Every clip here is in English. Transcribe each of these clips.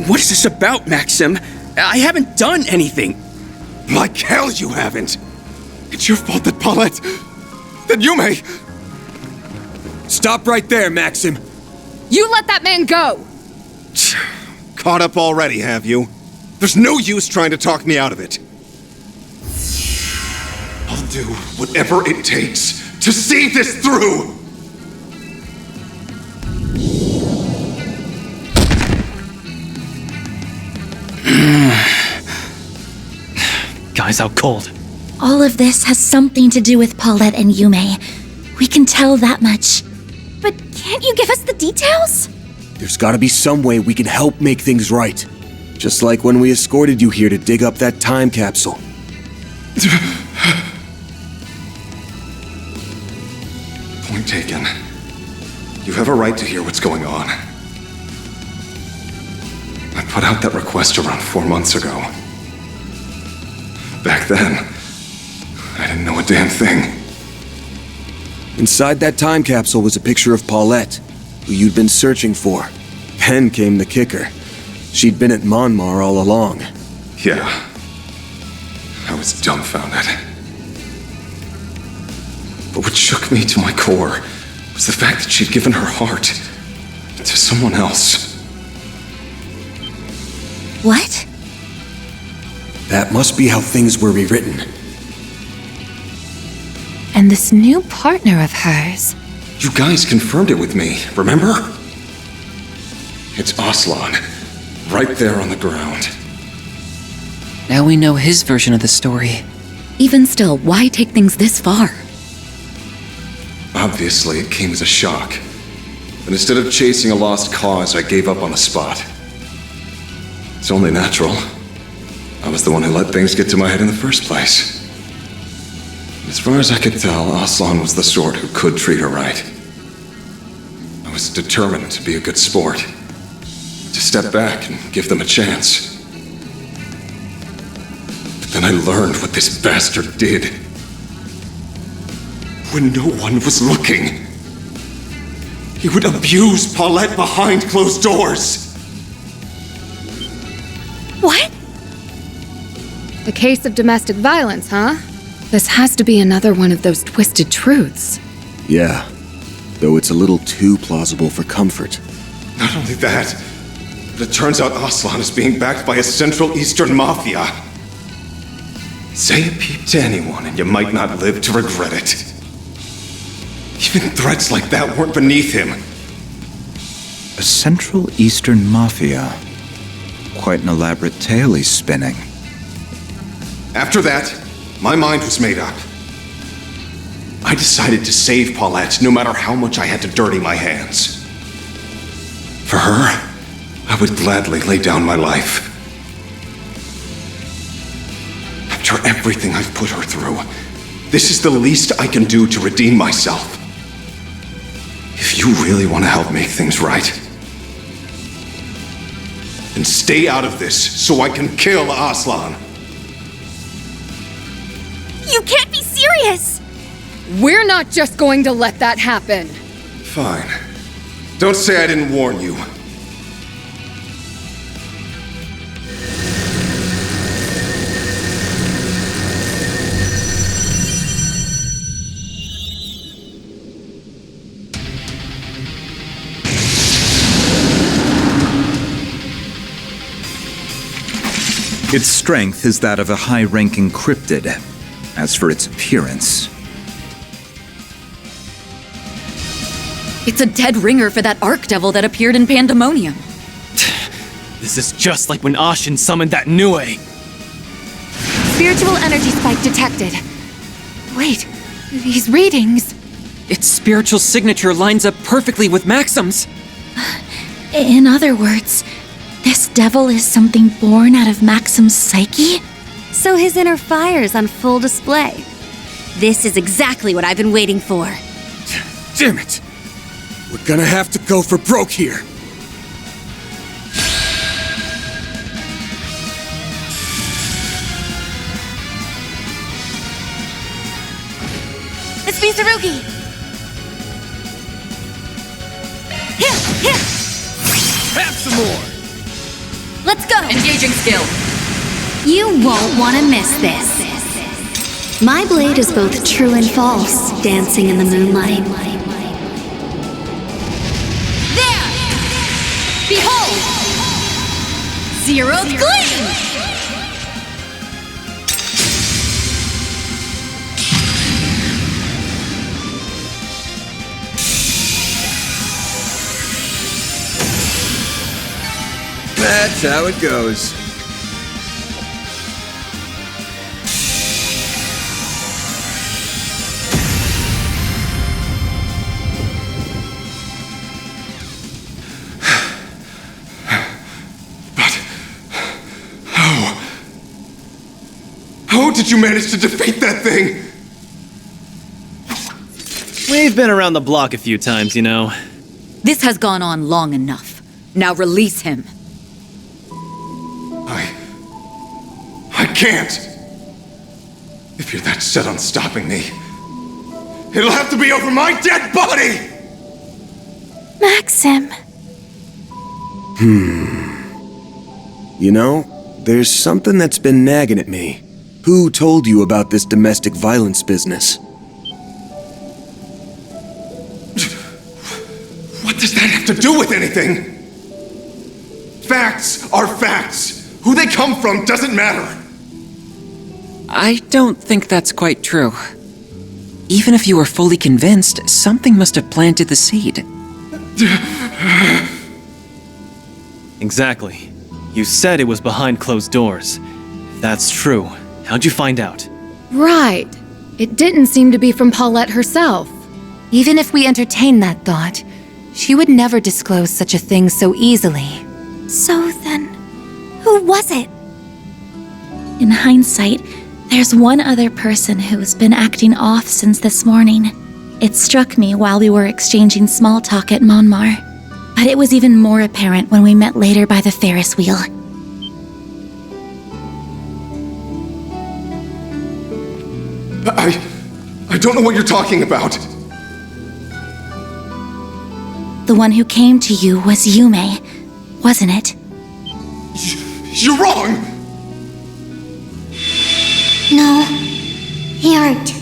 What is this about, Maxim? I haven't done anything. Like hell you haven't. It's your fault that Paulette... that Yume... Stop right there, Maxim. You let that man go! Caught up already, have you? There's no use trying to talk me out of it. I'll do whatever it takes to see this through! Guy's out cold. All of this has something to do with Paulette and Yume. We can tell that much. But can't you give us the details? There's gotta be some way we can help make things right. Just like when we escorted you here to dig up that time capsule. Point taken. You have a right to hear what's going on. I put out that request around 4 months ago. Back then, I didn't know a damn thing. Inside that time capsule was a picture of Paulette, who you'd been searching for. Then came the kicker. She'd been at Monmar all along. Yeah. I was dumbfounded. But what shook me to my core was the fact that she'd given her heart to someone else. What? That must be how things were rewritten. And this new partner of hers... You guys confirmed it with me, remember? It's Aslan, right there on the ground. Now we know his version of the story. Even still, why take things this far? Obviously, it came as a shock. And instead of chasing a lost cause, I gave up on the spot. It's only natural. I was the one who let things get to my head in the first place. As far as I could tell, Aslan was the sort who could treat her right. I was determined to be a good sport. To step back and give them a chance. But then I learned what this bastard did. When no one was looking, he would abuse Paulette behind closed doors. What? A case of domestic violence, huh? This has to be another one of those twisted truths. Yeah, though it's a little too plausible for comfort. Not only that, but it turns out Aslan is being backed by a Central Eastern mafia. Say a peep to anyone and you might not live to regret it. Even threats like that weren't beneath him. A Central Eastern mafia. Quite an elaborate tale he's spinning. After that, my mind was made up. I decided to save Paulette no matter how much I had to dirty my hands. For her, I would gladly lay down my life. After everything I've put her through, this is the least I can do to redeem myself. If you really want to help make things right, then stay out of this so I can kill Aslan. You can't be serious! We're not just going to let that happen. Fine. Don't say I didn't warn you. Its strength is that of a high-ranking cryptid. As for its appearance... It's a dead ringer for that Archdevil that appeared in Pandemonium. This is just like when Ashin summoned that Nue. Spiritual energy spike detected. Wait, these readings... Its spiritual signature lines up perfectly with Maxim's. In other words, this devil is something born out of Maxim's psyche? So his inner fire's on full display. This is exactly what I've been waiting for. Damn it! We're gonna have to go for broke here. It's Misarugi! Have some more! Engaging skill. You won't want to miss this. My blade is both true and false, dancing in the moonlight. There! Behold! Zeroth Gleam! That's how it goes. How did you manage to defeat that thing? We've been around the block a few times, you know. This has gone on long enough. Now release him. I can't. If you're that set on stopping me, it'll have to be over my dead body! Maxim. You know, there's something that's been nagging at me. Who told you about this domestic violence business? What does that have to do with anything? Facts are facts. Who they come from doesn't matter. I don't think that's quite true. Even if you were fully convinced, something must have planted the seed. Exactly. You said it was behind closed doors. If that's true, how'd you find out? Right. It didn't seem to be from Paulette herself. Even if we entertain that thought, she would never disclose such a thing so easily. So then, who was it? In hindsight, there's one other person who's been acting off since this morning. It struck me while we were exchanging small talk at Monmar, but it was even more apparent when we met later by the Ferris wheel. I don't know what you're talking about. The one who came to you was Yume, wasn't it? You're wrong! No, he aren't.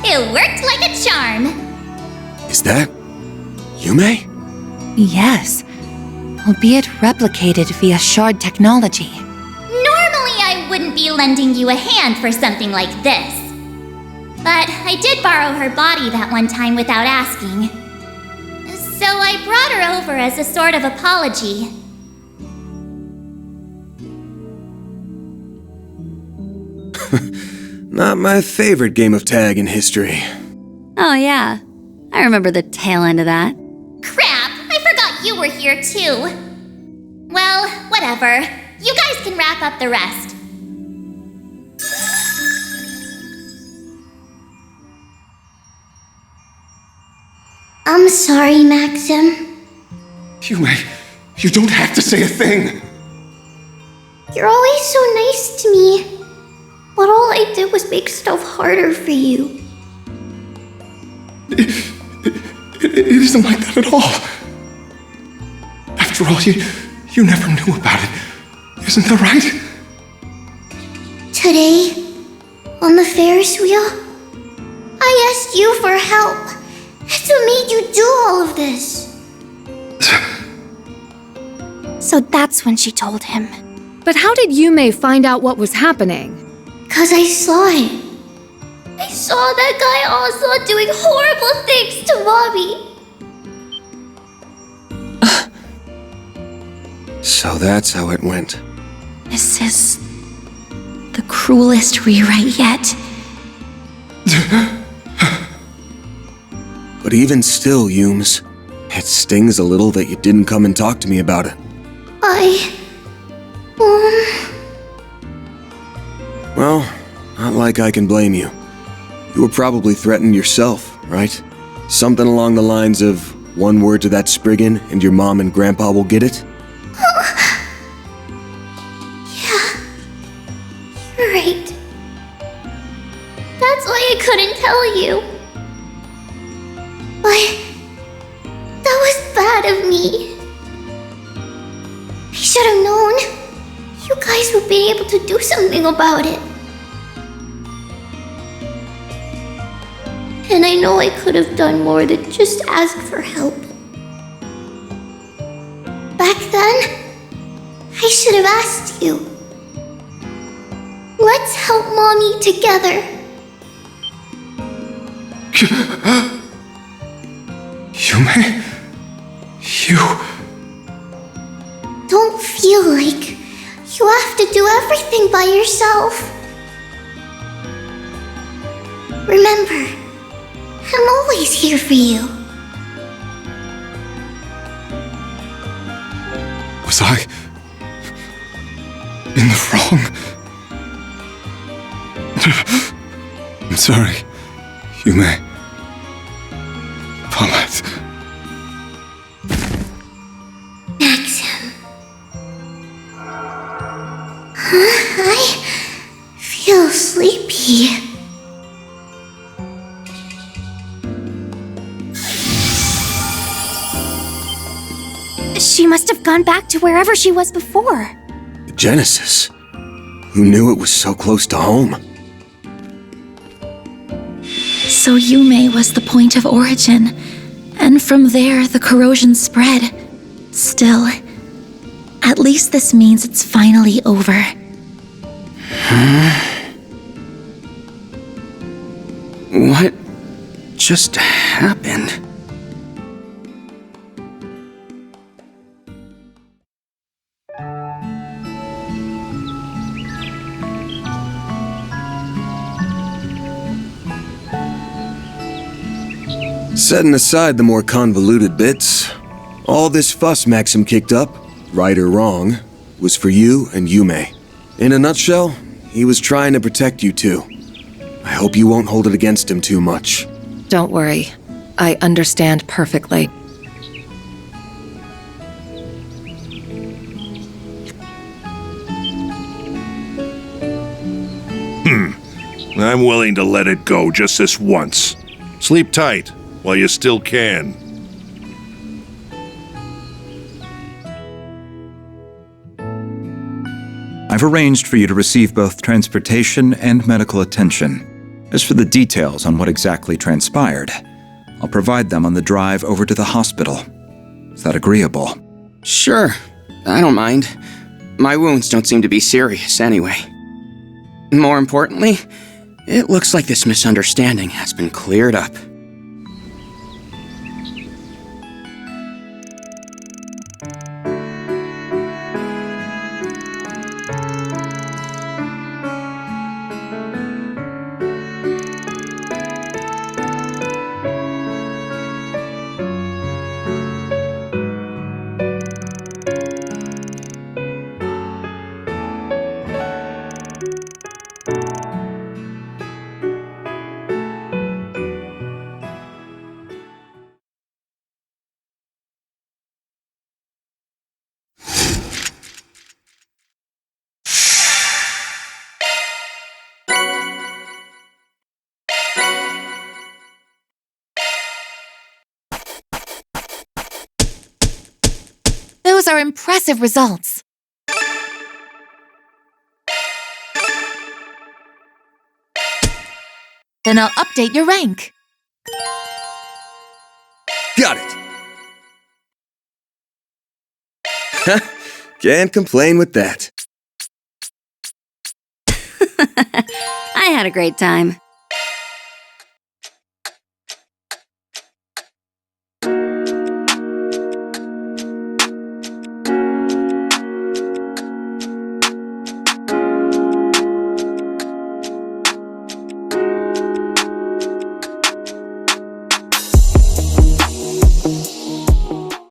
It worked like a charm. Is that Yume? Yes, albeit replicated via shard technology. Normally I wouldn't be lending you a hand for something like this. But I did borrow her body that one time without asking. So I brought her over as a sort of apology. Not my favorite game of tag in history. Oh yeah, I remember the tail end of that. Crap, I forgot you were here too. Well, whatever. You guys can wrap up the rest. I'm sorry, Maxim. You don't have to say a thing. You're always so nice to me. But all I did was make stuff harder for you. It isn't like that at all. After all, you never knew about it. Isn't that right? Today, on the Ferris wheel, I asked you for help. That's what made you do all of this. So that's when she told him. But how did Yume find out what was happening? 'Cause I saw it. I saw that guy Osla doing horrible things to Mommy. So that's how it went. This is the cruelest rewrite yet. But even still, Yumes, it stings a little that you didn't come and talk to me about it. Well, not like I can blame you. You were probably threatened yourself, right? Something along the lines of, one word to that Spriggan and your mom and grandpa will get it? Yeah, you're right. That's why I couldn't tell you. But to do something about it. And I know I could have done more than just ask for help. Back then, I should have asked you. Let's help Mommy together. Yume? You... Don't feel like you have to do everything by yourself. Remember, I'm always here for you. Was I... in the wrong? I'm sorry, Yume. Paulette. Maxim. I feel sleepy. She must have gone back to wherever she was before. The Genesis. Who knew it was so close to home? So Yume was the point of origin, and from there the corrosion spread. Still, at least this means it's finally over. What just happened? Setting aside the more convoluted bits, all this fuss Maxim kicked up, right or wrong, was for you and Yume. In a nutshell, he was trying to protect you two. I hope you won't hold it against him too much. Don't worry. I understand perfectly. I'm willing to let it go just this once. Sleep tight while you still can. I've arranged for you to receive both transportation and medical attention. As for the details on what exactly transpired, I'll provide them on the drive over to the hospital. Is that agreeable? Sure, I don't mind. My wounds don't seem to be serious anyway. More importantly, it looks like this misunderstanding has been cleared up. Those are impressive results. Then I'll update your rank. Got it! Can't complain with that. I had a great time.